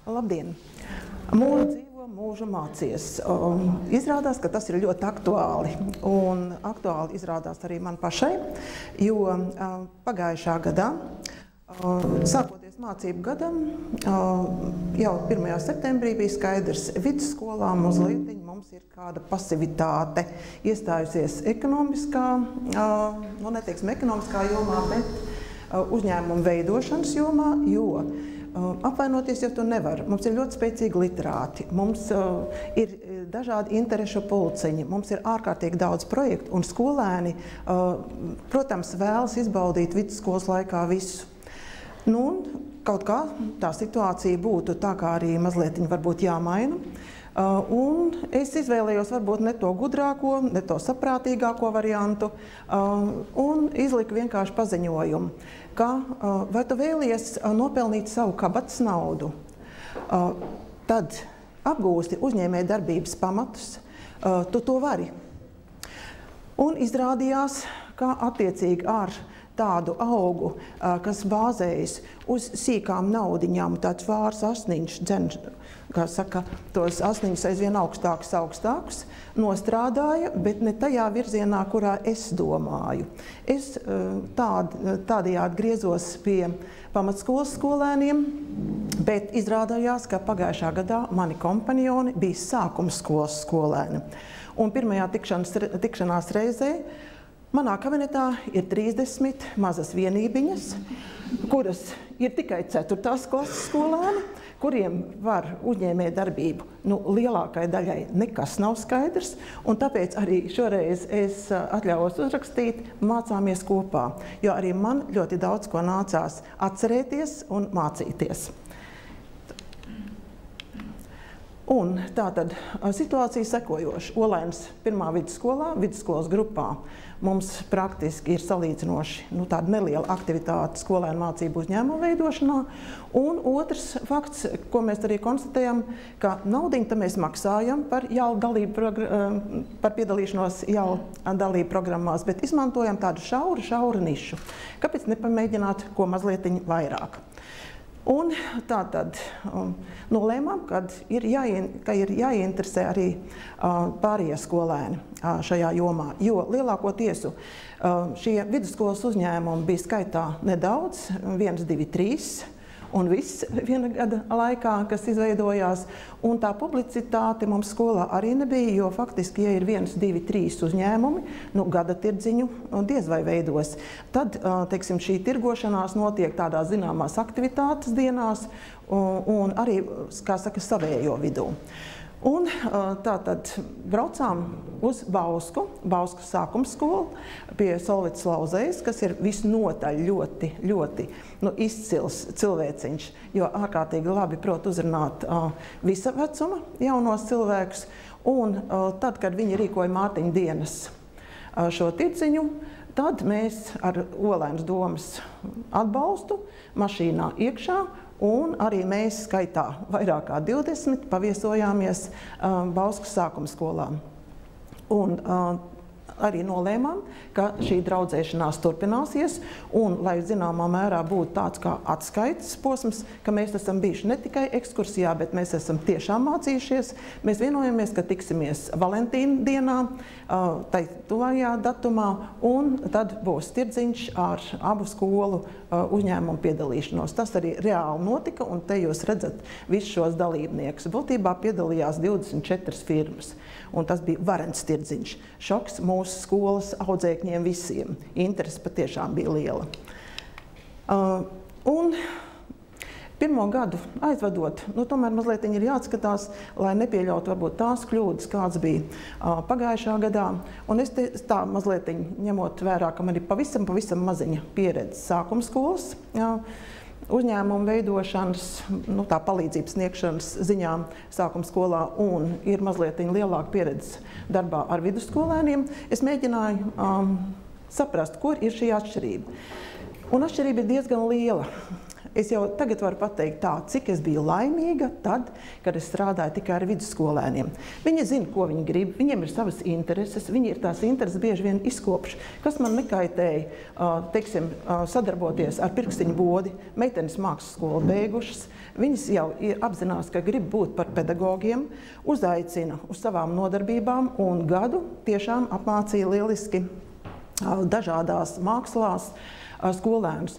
Labdien! Mūžu dzīvo, mūžu mācies. Izrādās, ka tas ir ļoti aktuāli. Un aktuāli izrādās arī man pašai, jo pagājušā gadā, sākoties mācību gadam, jau 1. septembrī bija skaidrs, vidusskolā mazliet mums ir kāda pasivitāte iestājusies ekonomiskā, neteiksim ekonomiskā jomā, bet uzņēmuma veidošanas jomā, jo apvainoties jau to nevar. Mums ir ļoti spēcīgi literāti, mums ir dažādi interešu pulciņi, mums ir ārkārtīgi daudz projektu, un skolēni, protams, vēlas izbaudīt vidusskolas laikā visu. Nu, un kaut kā tā situācija būtu tā, kā arī mazliet varbūt jāmaina. Un es izvēlējos varbūt ne to gudrāko, ne to saprātīgāko variantu, un izliku vienkārši paziņojumu, ka vai tu vēlies nopelnīt savu kabatas naudu, tad apgūsti uzņēmēja darbības pamatus, tu to vari. Un izrādījās, ka attiecīgi ar tādu augu, kas bāzējas uz sīkām naudiņām, tāds vārs asniņš dzen, kā saka, tos asniņus aizvien augstākus, nostrādāja, bet ne tajā virzienā, kurā es domāju. Es tādējādi griezos pie pamatskolas skolēniem, bet izrādījās, ka pagājušā gadā mani kompanjoni bija sākuma skolas skolēni. Un pirmajā tikšanās reizē manā kabinetā ir 30 mazas vienībiņas, kuras ir tikai 4. klases skolēni, kuriem var uzņēmēja darbību. Lielākai daļai nekas nav skaidrs, un tāpēc arī šoreiz es atļaujos uzrakstīt mācāmies kopā, jo arī man ļoti daudz ko nācās atcerēties un mācīties. Un tātad situācija sekojoša. Olainas 1. vidusskolā, vidusskolas grupā mums praktiski ir salīdzinoši tāda neliela aktivitāte skolēnu mācību uzņēmumu veidošanā. Un otrs fakts, ko mēs arī konstatējam, ka naudiņu mēs maksājam par piedalīšanos dalību programmās, bet izmantojam tādu šauru nišu. Kāpēc nepamēģināt ko mazlietiņ vairāk? Un tātad nolēmām, ka ir jāieinteresē arī pārējie skolēni šajā jomā, jo lielākoties šie vidusskolas uzņēmumi bija skaitā nedaudz, 1, 2, 3, un viss viena gada laikā, kas izveidojās, un tā publicitāte mums skolā arī nebija, jo faktiski, ja ir 1, 2, 3 uzņēmumi, gada tirdziņu diez vai veidos. Tad, teiksim, šī tirgošanās notiek tādā zināmās aktivitātes dienās, un arī, kā saka, savējo vidū. Un tātad braucām uz Bausku sākuma skolu pie Solvitas Lauzejas, kas ir visnotaļ ļoti izcils cilvēciņš, jo ārkārtīgi labi prot uzrunāt visa vecuma jaunos cilvēkus. Un tad, kad viņi rīkoja Mārtiņa dienas šo tirdziņu, tad mēs ar Olainas domas atbalstu mašīnā iekšā, un arī mēs skaitā vairāk kā 20 paviesojāmies Bauskas sākuma skolā. Un arī nolēmām, ka šī draudzēšanās turpināsies, un, lai zināmā mērā būtu tāds kā atskaites posms, ka mēs esam bijuši ne tikai ekskursijā, bet mēs esam tiešām mācījušies. Mēs vienojamies, ka tiksimies Valentīna dienā, tai tuvajā datumā, un tad būs tirdziņš ar abu skolu uzņēmumu piedalīšanos. Tas arī reāli notika, un te jūs redzat visus šos dalībniekus. Būtībā piedalījās 24 firmas, un tas bija varens tirdziņš. Šoks mūsu skolas audzēkņiem visiem. Interese patiešām bija liela. Un pirmo gadu aizvadot, tomēr mazliet ir jāatskatās, lai nepieļautu varbūt tās kļūdas, kāds bija pagājušā gadā. Un es tā mazliet ņemot vērā, ka man ir pavisam maziņa pieredze sākuma skolas uzņēmumu veidošanas, tā palīdzības sniegšanas ziņām sākuma skolā, un ir mazliet lielāka pieredze darbā ar vidusskolēniem, es mēģināju saprast, kur ir šī atšķirība. Un atšķirība ir diezgan liela. Es jau tagad varu pateikt tā, cik es biju laimīga tad, kad es strādāju tikai ar vidusskolēniem. Viņi zina, ko viņi grib, viņiem ir savas intereses, viņi ir tās intereses bieži vien izkopši, kas man nekaitēja, teiksim, sadarboties ar pirkstiņu bodi, meitenes mākslas skolu beigušas. Viņas jau apzinās, ka grib būt par pedagogiem, uzaicina uz savām nodarbībām un gadu tiešām apmācīja lieliski dažādās mākslās skolēnus.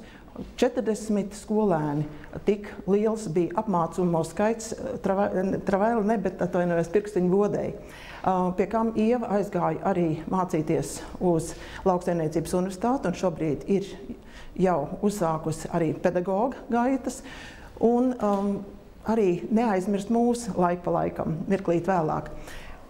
40 skolēni, tik liels bija apmācījumu skaits, travēli ne, bet atvainojos pirkstiņu bodēji. Pie kam Ieva aizgāja arī mācīties uz Lauksaimniecības universitāti un šobrīd ir jau uzsākusi arī pedagoga gaitas. Un arī neaizmirst mūs laika pa laikam, mirklīt vēlāk.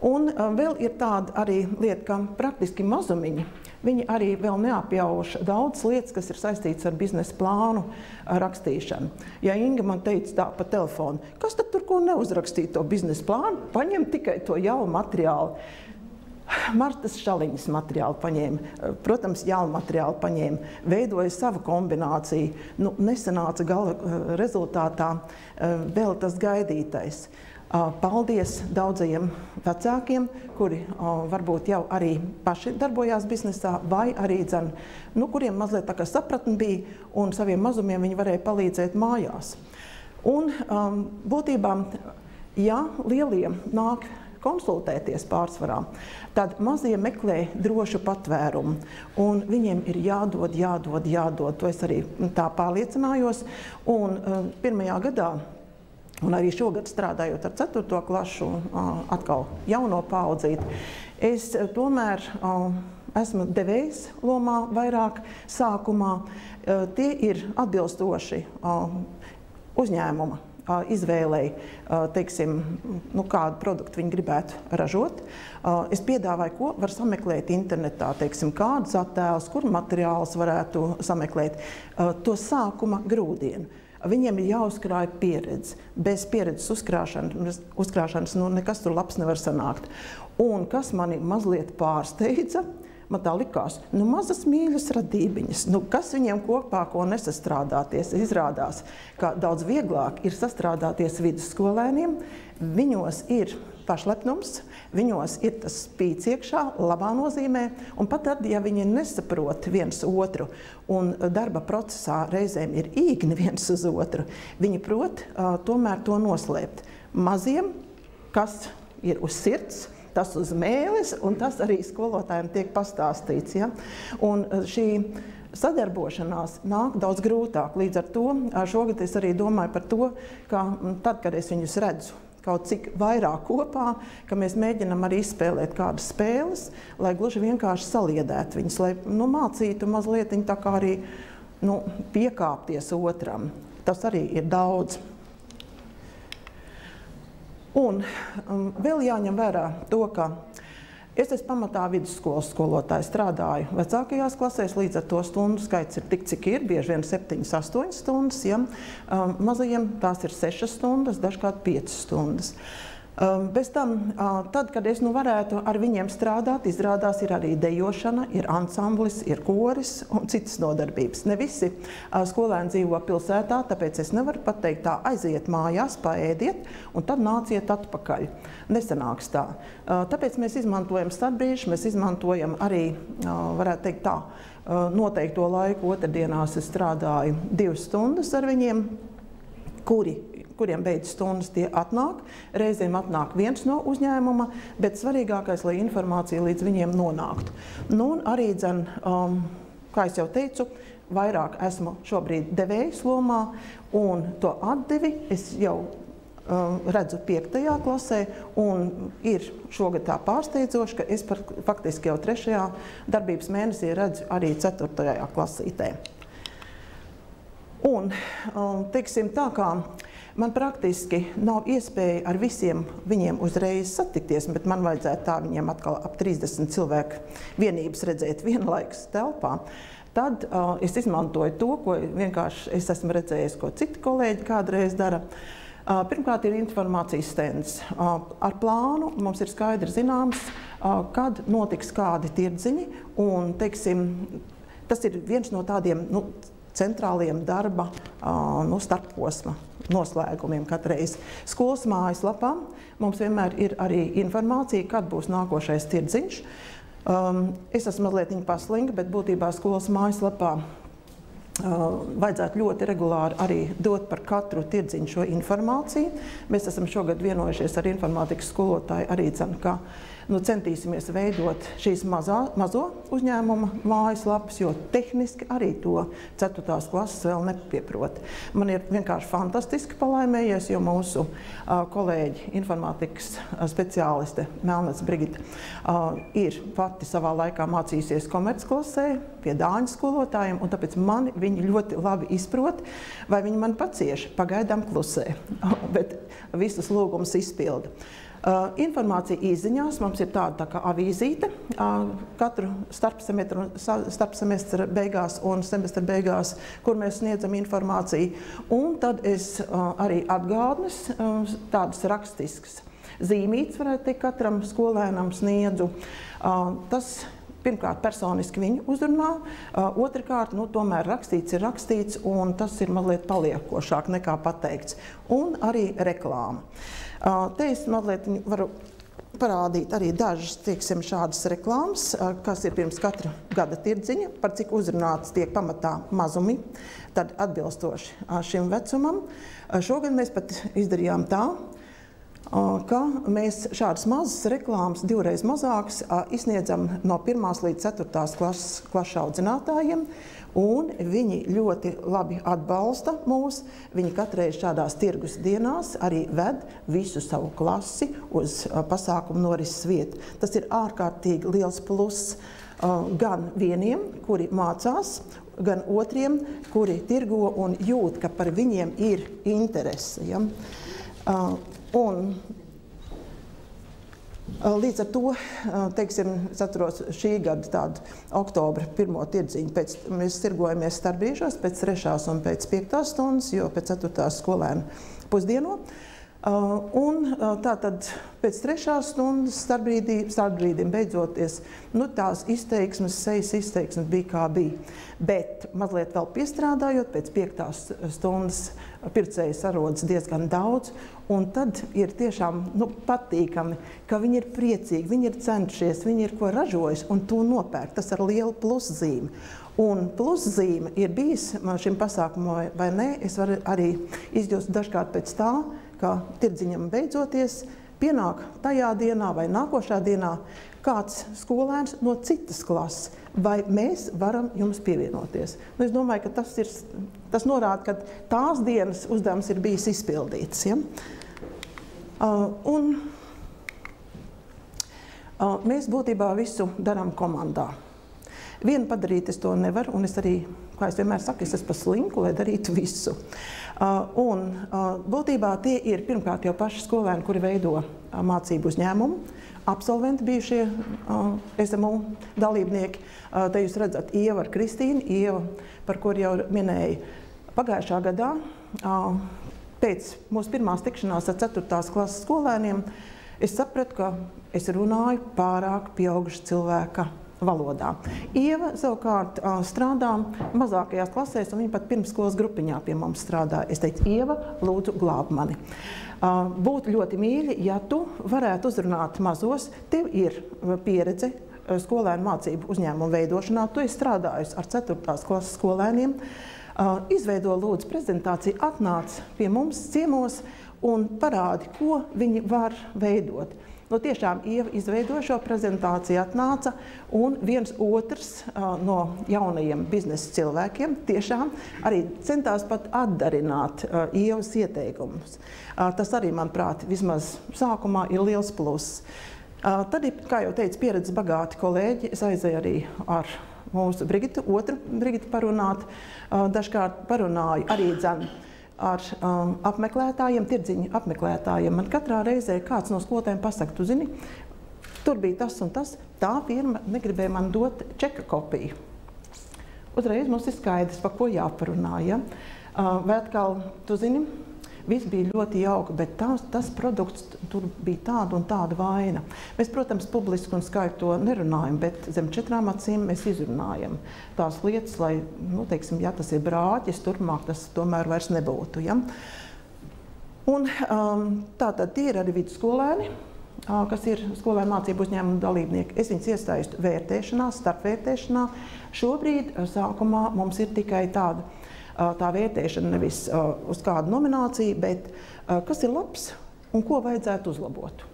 Un vēl ir tāda arī lieta, ka praktiski mazumiņi, viņi arī vēl neapjauš daudz lietas, kas ir saistīts ar biznesa plānu rakstīšanu. Ja Inga man teica tā pa telefonu, kas tad tur ko neuzrakstīt to biznesa plānu, paņem tikai to jau materiālu. Martas Šaliņas materiālu paņēma, protams, jaunu materiālu paņēma, veidoja savu kombināciju. Nu, nesanāca gala rezultātā vēl tas gaidītais. Paldies daudzajiem vecākiem, kuri varbūt jau arī paši darbojās biznesā, vai arī kuriem mazliet tā kā sapratni bija, un saviem mazumiem viņi varēja palīdzēt mājās. Un būtībā, ja lielie nāk konsultēties pārsvarā, tad mazie meklē drošu patvērumu, un viņiem ir jādod. To es arī tā pārliecinājos, un pirmajā gadā, un arī šogad strādājot ar 4. klašu, atkal jauno paudzīti, es tomēr esmu devējs lomā vairāk sākumā. Tie ir atbilstoši uzņēmuma izvēlēji, teiksim, kādu produktu viņi gribētu ražot. Es piedāvāju, ko var sameklēt internetā, teiksim, kādus attēlus, kur materiālus varētu sameklēt. To sākuma grūdienu. Viņiem ir jāuzkrāja pieredze. Bez pieredzes uzkrāšanas nekas tur labs nevar sanākt. Un kas mani mazliet pārsteidza, man tā likās, mazas mīļas radībiņas, kas viņiem kopā ko nesastrādāties, izrādās, ka daudz vieglāk ir sastrādāties vidusskolēniem, viņos ir pašlepnums, viņos ir tas spīts iekšā, labā nozīmē, un pat tad, ja viņi nesaprot viens otru, un darba procesā reizēm ir īgni viens uz otru, viņi prot tomēr to noslēpt. Maziem, kas ir uz sirds, tas uz mēles, un tas arī skolotājiem tiek pastāstīts. Ja? Un šī sadarbošanās nāk daudz grūtāk. Līdz ar to šogad es arī domāju par to, ka tad, kad es viņus redzu kaut cik vairāk kopā, ka mēs mēģinam arī izspēlēt kādas spēles, lai gluži vienkārši saliedētu viņus, lai mācītu mazliet tā kā arī piekāpties otram. Tas arī ir daudz. Un vēl jāņem vērā to, ka es esmu pamatā vidusskolas skolotāja, strādāju vecākajās klasēs, līdz ar to stundu skaits ir tik, cik ir, bieži vien 7–8 stundas, ja? Mazajiem tās ir 6 stundas, dažkārt 5 stundas. Bez tam, tad, kad es varētu ar viņiem strādāt, izrādās ir arī dejošana, ir ansamblis, ir koris un citas nodarbības. Ne visi skolēni dzīvo pilsētā, tāpēc es nevaru pateikt tā, aiziet mājās, paēdiet, un tad nāciet atpakaļ. Nesanāks tā. Tāpēc mēs izmantojam starpbrīžus, mēs izmantojam arī, varētu teikt tā, noteikto laiku. Otrdienās es strādāju 2 stundas ar viņiem, kuriem beidz stundas, tie atnāk. Reizēm atnāk viens no uzņēmuma, bet svarīgākais, lai informācija līdz viņiem nonāktu. Un arī, kā es jau teicu, vairāk esmu šobrīd devējas lomā, un to atdevi es jau redzu 5. klasē, un ir šogad tā pārsteidzoši, ka es faktiski jau 3. darbības mēnesī redzu arī 4. klasītē. Un, teiksim tā kā man praktiski nav iespēja ar visiem viņiem uzreiz satikties, bet man vajadzētu tā viņiem atkal ap 30 cilvēku vienības redzēt vienlaikus telpā. Tad es izmantoju to, ko vienkārši es esmu redzējis, ko citi kolēģi kādreiz dara. Pirmkārt ir informācijas stends. Ar plānu mums ir skaidri zināms, kad notiks kādi tirdziņi, un, teiksim, tas ir viens no tādiem, centrāliem darba starpposma noslēgumiem katreiz. Skolas mājaslapā mums vienmēr ir arī informācija, kad būs nākošais tirdziņš. Es esmu mazliet paslinga, bet būtībā skolas mājaslapā vajadzētu ļoti regulāri arī dot par katru tirdziņu šo informāciju. Mēs esam šogad vienojušies ar informātikas skolotāju arī, ka centīsimies veidot šīs mazo uzņēmuma mājaslapas, jo tehniski arī to 4. klases vēl nepieprot. Man ir vienkārši fantastiski palaimējies, jo mūsu kolēģi, informātikas speciāliste Melnats Brigita ir pati savā laikā mācījusies komercklasē pie dāņu skolotājiem, un tāpēc viņi ļoti labi izprot, vai viņi man pacieši, pagaidām klusē, bet visus lūgumus izpilda. Informācija izziņās mums ir tāda kā avīzīte katru starpsemestra beigās un semestra beigās, kur mēs sniedzam informāciju. Un tad es arī atgādnes tādas rakstiskas zīmītes, varētu teikt, katram skolēnam sniedzu. Tas pirmkārt personiski viņu uzrunā, otrkārt, tomēr rakstīts ir rakstīts, un tas ir mazliet paliekošāk nekā pateikts. Un arī reklāma. Te es mazliet varu parādīt arī dažas, teiksim, šādas reklāmas, kas ir pirms katra gada tirdziņa, par cik uzrunāts tiek pamatā mazumi, tad atbilstoši šim vecumam. Šogad mēs pat izdarījām tā, ka mēs šādas mazas reklāmas, divreiz mazākas, izsniedzam no 1. līdz 4. klases audzinātājiem, un viņi ļoti labi atbalsta mūs. Viņi katreiz šādās tirgus dienās arī ved visu savu klasi uz pasākumu norises vietu. Tas ir ārkārtīgi liels pluss gan vieniem, kuri mācās, gan otriem, kuri tirgo un jūt, ka par viņiem ir interese. Ja? Un līdz ar to, teiksim, es atceros šī gada tādu oktobra 1. tirdziņu. Mēs tirgojamies starpbrīžos pēc 3. un pēc 5. stundas, jo pēc 4. skolēnu pusdieno. Un tātad pēc 3. stundas starpbrīdim beidzoties, tās izteiksmes, sejas izteiksmes bija kā bija. Bet mazliet vēl piestrādājot, pēc 5. stundas pircēji sarodas diezgan daudz, un tad ir tiešām patīkami, ka viņi ir priecīgi, viņi ir cenšies, viņi ir ko ražojis un to nopērk. Tas ar lielu pluszīmi. Un pluszīme ir bijis šim pasākumam vai nē, es varu arī izjust dažkārt pēc tā, ka tirdziņam beidzoties pienāk tajā dienā vai nākošā dienā kāds skolēns no citas klases, vai mēs varam jums pievienoties. Es domāju, ka tas norāda, ka tās dienas uzdevums ir bijis izpildīts. Ja? Mēs būtībā visu darām komandā. Vienu padarīt es to nevaru, un es arī, kā es vienmēr saku, es esmu slinku, lai darītu visu. Būtībā tie ir pirmkārt jau paši skolēni, kuri veido mācību uzņēmumu, absolventi bijušie SMU dalībnieki. Te jūs redzat Ieva ar Kristīnu, Ieva, par kuru jau minēju. Pagājušā gadā, pēc mūsu pirmās tikšanās ar 4. klases skolēniem, es sapratu, ka es runāju pārāk pieauguša cilvēka valodā. Ieva savukārt strādā mazākajās klasēs, un viņa pat pirmsskolas grupiņā pie mums strādā. Es teicu, Ieva, lūdzu, glāb mani. Būtu ļoti mīļi, ja tu varētu uzrunāt mazos, tev ir pieredze skolēnu mācību uzņēmumu veidošanā, tu esi strādājusi ar 4. klases skolēniem, izveido lūdzu prezentāciju, atnāc pie mums ciemos un parādi, ko viņi var veidot. Tiešām Ieva izveidoja šo prezentāciju, atnāca, un viens otrs no jaunajiem biznesa cilvēkiem tiešām arī centās pat atdarināt Ievas ieteikumus. Tas arī, manuprāt, vismaz sākumā ir liels pluss. Tad ir, kā jau teicu, pieredze bagāti kolēģi. Es aizēju arī ar mūsu Brigitu, otru Brigitu parunāt. Dažkārt parunāju arī ar apmeklētājiem, tirdziņu apmeklētājiem. Man katrā reizē kāds no skolotājiem pasaka, tu zini, tur bija tas un tas, tā firma negribēja man dot čeka kopiju. Uzreiz mums ir skaidrs, par ko jāparunā. Ja? Vai atkal, tu zini, viss bija ļoti jauka, bet tas produkts tur bija tāda un tāda vaina. Mēs, protams, publiski un skaidri to nerunājam, bet zem 4 acīm mēs izrunājam tās lietas, lai, nu, teiksim, ja tas ir brāķis, turpmāk tas tomēr vairs nebūtu. Ja? Un tātad tie ir arī vidusskolēni, kas ir skolēnu mācību uzņēmumu dalībnieki. Es viņus iesaistu vērtēšanā, starpvērtēšanā. Šobrīd sākumā mums ir tikai tā vērtēšana nevis uz kādu nomināciju, bet kas ir labs un ko vajadzētu uzlabot.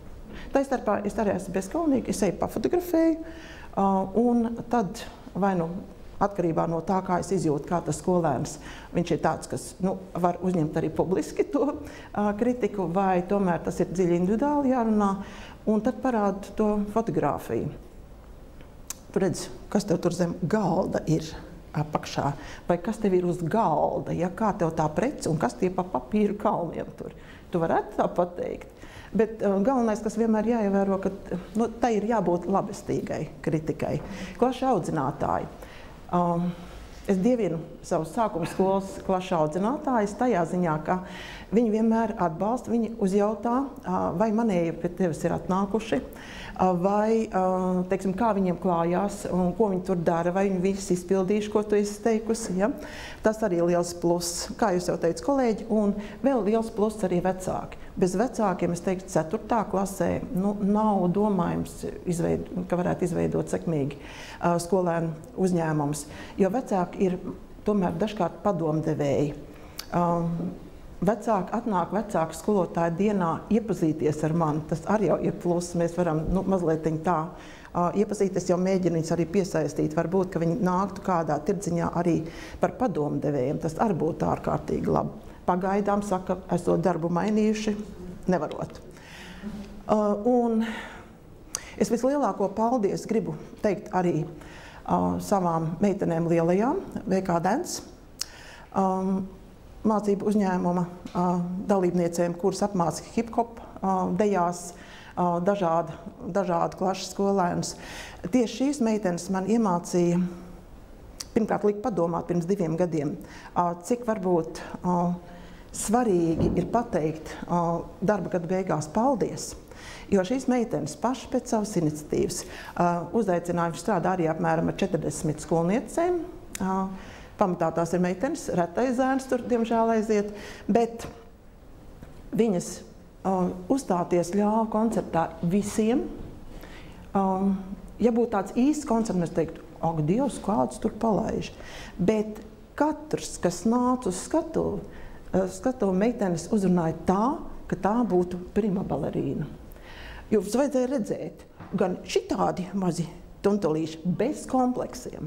Tā starpā es arī esmu bezkaunīga, es eju pafotografēju, un tad vai nu atkarībā no tā, kā es izjūtu, kā tas skolēns, viņš ir tāds, kas var uzņemt arī publiski to kritiku, vai tomēr tas ir dziļi individuāli jārunā, un tad parāda to fotogrāfiju. Tu redz, kas tev tur zem galda ir apakšā, vai kas tev ir uz galda, ja kā tev tā prece un kas tie pa papīru kalniem tur. Tu varētu tā pateikt. Bet galvenais, kas vienmēr jāievēro, ka tai ir jābūt labestīgai kritikai. Klašu audzinātāji. Es dievinu savus sākuma skolas klašu audzinātājus tajā ziņā, ka viņi vienmēr atbalsta, viņi uzjautā, vai manēji pie tevis ir atnākuši, vai, teiksim, kā viņiem klājās un ko viņi tur dara, vai viņi visi izpildījuši, ko tu esi teikusi. Ja? Tas arī ir liels pluss, kā jūs jau teicu, kolēģi, un vēl liels pluss arī vecāki. Bez vecākiem, es teiktu, 4. klasē nav domājums, ka varētu izveidot sekmīgi skolēnu uzņēmumus, jo vecāki ir tomēr dažkārt padomdevēji. Vecāki atnāk vecāku skolotāju dienā iepazīties ar mani, tas arī jau ir pluss, mēs varam mazliet tā iepazīties, jau mēģinu viņus arī piesaistīt, varbūt, ka viņi nāktu kādā tirdziņā arī par padomdevējiem, tas arī būtu ārkārtīgi labi. Pagaidām saka, esot darbu mainījuši, nevarot. Un es vislielāko paldies gribu teikt arī savām meitenēm lielajām, VK Dance, mācību uzņēmuma dalībniecēm, kuras apmāca hip-hop dejās, dažādu klašu skolēnus. Tieši šīs meitenes man iemācīja, pirmkārt, lika padomāt pirms 2 gadiem, cik varbūt svarīgi ir pateikt darba gada beigās paldies, jo šīs meitenes paši pēc savas iniciatīvas uzaicinājuši strādā arī apmēram ar 40 skolniecēm. Pamatā tās ir meitenes, retais zēns tur, diemžēl, aiziet, bet viņas uzstāties ļāva koncertā visiem. Ja būtu tāds īsts koncerts, mēs teiktu, ak, Dievs, kāds tur palaiž. Bet katrs, kas nāca uz skatuvi meitenes uzrunāja tā, ka tā būtu prima balerīna. Jums vajadzēja redzēt gan šitādi mazi tuntulīši bez kompleksiem,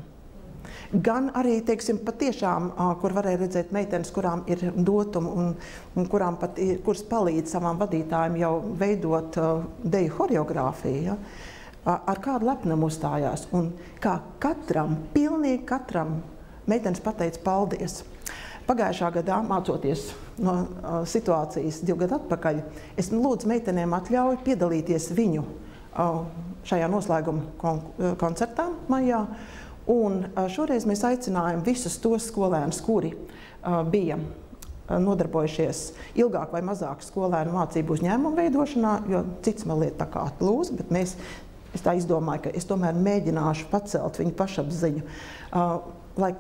gan arī, teiksim, patiešām, kur varēja redzēt meitenes, kurām ir dotuma un kuras palīdz savām vadītājiem jau veidot deju horeogrāfiju, ja? Ar kādu lepnumu uzstājās. Un kā pilnīgi katram meitenes pateica paldies. Pagājušā gadā, mācoties no situācijas 2 gadu atpakaļ, es lūdzu meitenēm atļauju piedalīties viņu šajā noslēguma koncertā maijā. Un šoreiz mēs aicinājām visus tos skolēnus, kuri bija nodarbojušies ilgāk vai mazāk skolēnu mācību uzņēmumu veidošanā, jo cits man lieta tā kā atplūst, bet es tā izdomāju, ka es tomēr mēģināšu pacelt viņu pašapziņu, lai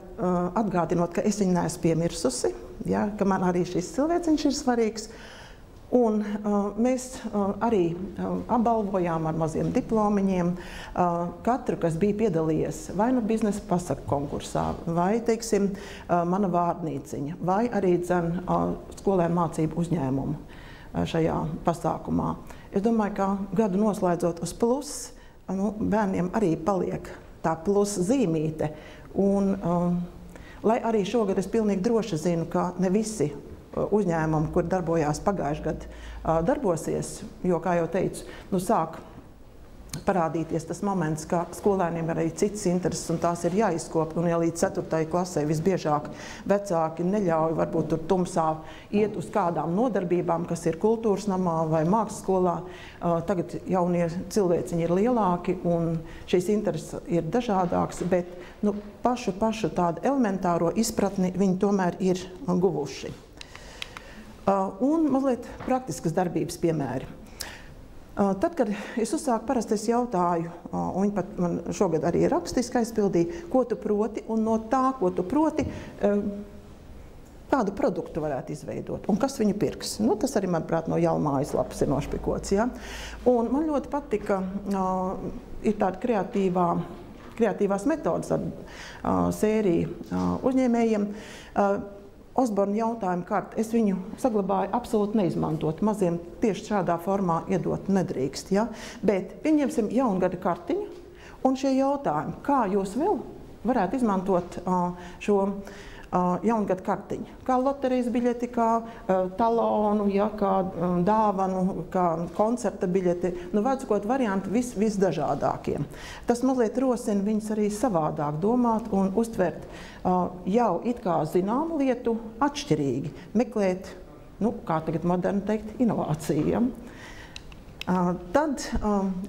atgādinot, ka es viņu neesmu piemirsusi, ja, ka man arī šis cilvēciņš ir svarīgs. Un mēs arī apbalvojām ar maziem diplomiņiem katru, kas bija piedalījies vai nu biznesa pasaku konkursā, vai, teiksim, mana vārdnīciņa, vai arī skolēnu mācību uzņēmumu šajā pasākumā. Es domāju, ka gadu noslēdzot uz plusu, bērniem arī paliek tā plusa zīmīte. Un, lai arī šogad es pilnīgi droši zinu, ka ne visi uzņēmumi, kur darbojās pagājušajā gadā, darbosies, jo, kā jau teicu, sāk parādīties tas moments, ka skolēniem ir arī citas intereses, un tās ir jāizkopja, un ja līdz 4. klasē visbiežāk vecāki neļauj varbūt tur tumsā iet uz kādām nodarbībām, kas ir kultūras namā vai mākslas skolā. Tagad jaunie cilvēciņi ir lielāki, un šīs intereses ir dažādākas, bet pašu tādu elementāro izpratni viņi tomēr ir guvuši. Un mazliet praktiskas darbības piemēri. Tad, kad es uzsāku, parasti es jautāju, un viņi pat man šogad arī rakstiski aizpildīja, ko tu proti, un no tā, ko tu proti, kādu produktu varētu izveidot, un kas viņu pirks. Nu, tas arī, manuprāt, no Jāla mājaslapas ir nošpikots. Ja? Un man ļoti patika, ir tāda kreatīvās metodas sērija uzņēmējiem. Osborna jautājumu karti, es viņu saglabāju absolūti neizmantot. Maziem tieši šādā formā iedot nedrīkst. Ja? Bet pieņemsim jaungada kartiņu un šie jautājumi, kā jūs vēl varētu izmantot šo jaungada kartiņu. Kā loterijas biļeti, kā talonu, ja, kā dāvanu, kā koncerta biļeti. Nu, vajadzot varianti visdažādākie. Tas mazliet rosina viņus arī savādāk domāt un uztvert jau it kā zināmu lietu atšķirīgi. Meklēt, nu, kā tagad moderni teikt, inovāciju. Ja? Tad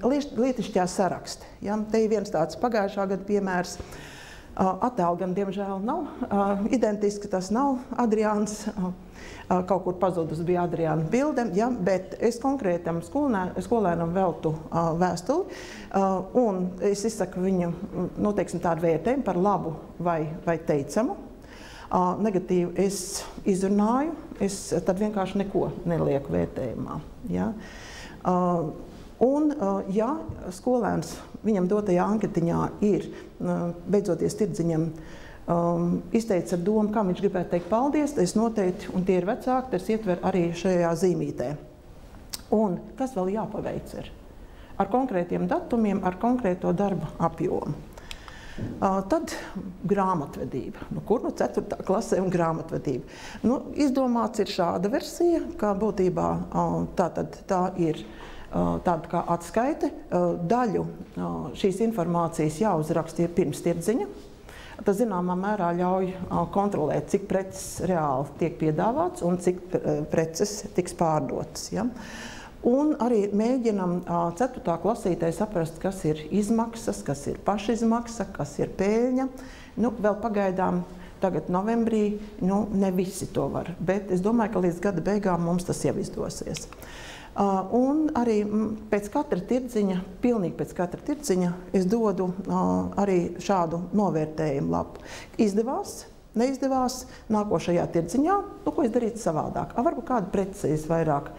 lietišķā saraksti. Ja? Te ir viens tāds pagājušā gada piemērs. Attēli gan, diemžēl, nav identiski, tas nav Adriāns. Kaut kur pazudus bija Adriāna bilde, ja, bet es konkrētam skolēnam veltu vēstuli, un es izsaku viņu, nu, teiksim, tādu vērtējumu par labu vai teicamu. Negatīvu es izrunāju, es tad vienkārši neko nelieku vērtējumā. Ja. Un, ja skolēns viņam dotajā anketiņā ir, beidzoties tirdziņam, izteicis ar domu, kam viņš gribētu teikt paldies, es noteikti, un tie ir vecāki, tas ietver arī šajā zīmītē. Un kas vēl jāpaveic ir? Ar konkrētiem datumiem, ar konkrēto darba apjomu. Tad grāmatvedība. Nu, kur nu 4. klasē un grāmatvedība? Nu, izdomāts ir šāda versija, kā būtībā tā ir tāda kā atskaite. Daļu šīs informācijas jāuzraksta pirms tirdziņa. Tas zināmā mērā ļauj kontrolēt, cik preces reāli tiek piedāvāts un cik preces tiks pārdotas. Ja? Un arī mēģinam 4. klasītē saprast, kas ir izmaksas, kas ir pašizmaksa, kas ir pēļņa. Nu, vēl pagaidām, tagad novembrī, nu, ne visi to var, bet es domāju, ka līdz gada beigām mums tas jau izdosies. Un arī pēc katra tirdziņa, pilnīgi pēc katra tirdziņa, es dodu arī šādu novērtējumu lapu. Izdevās, neizdevās, nākošajā tirdziņā, nu, ko es darītu savādāk. Varbūt kādu preci es vairāk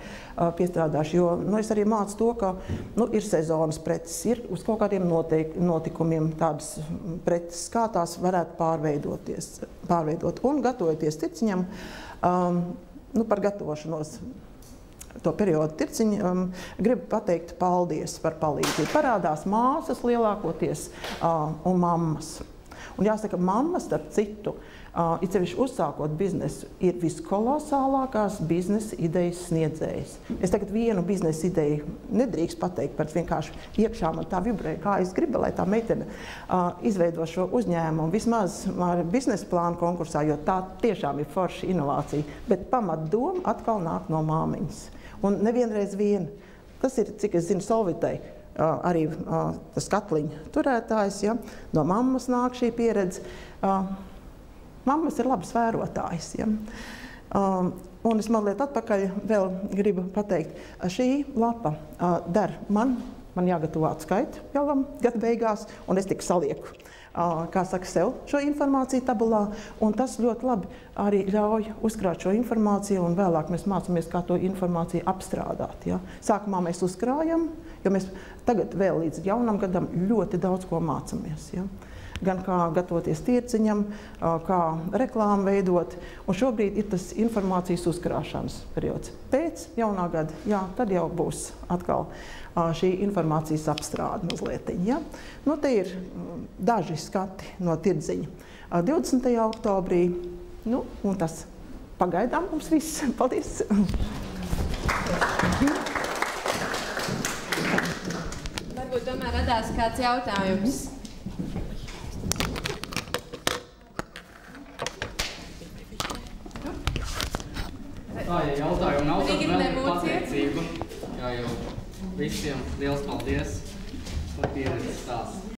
piestrādāšu, jo nu, es arī mācu to, ka nu, ir sezonas preces, ir uz kaut kādiem notikumiem tādas preces, kā tās varētu pārveidot. Un gatavoties tirdziņam, nu, par gatavošanos to periodu tirdziņu, gribu pateikt paldies par palīdzību. Parādās māsas lielākoties un mammas. Un jāsaka, mammas, starp citu, it sevišķi uzsākot biznesu, ir viskolosālākās biznesa idejas sniedzējas. Es tagad vienu biznesa ideju nedrīkst pateikt, bet vienkārši iekšā man tā vibrēja, kā es gribu, lai tā meitene izveido šo uzņēmumu vismaz ar biznesa plānu konkursā, jo tā tiešām ir forša inovācija. Bet pamatdoma atkal nāk no māmiņas. Un nevienreiz vien. Tas ir, cik es zinu, Solvitai, arī tas katliņa turētājs, ja? No mammas nāk šī pieredze. Mammas ir labas vērotājas. Ja? Un es mazliet atpakaļ vēl gribu pateikt, šī lapa der man jāgatavo atskaita jau gada beigās, un es tik salieku, kā saka, sev šo informāciju tabulā, un tas ļoti labi arī ļauj uzkrāt šo informāciju, un vēlāk mēs mācāmies, kā to informāciju apstrādāt. Ja? Sākumā mēs uzkrājam, jo mēs tagad vēl līdz jaunam gadam ļoti daudz ko mācāmies. Ja? Gan kā gatavoties tirdziņam, kā reklāmu veidot, un šobrīd ir tas informācijas uzkrāšanas periods. Pēc jaunā gada, jā, tad jau būs atkal šī informācijas apstrāde mazliet. Ja? Nu, te ir daži skati no tirdziņa. 20. oktobrī, nu, un tas pagaidām mums viss. Paldies! Varbūt tomēr radās kāds jautājums. Tā, ja jautājumu nav, tad vēl ir pateicību. Jā, jau visiem liels paldies par pieredzes stāstu.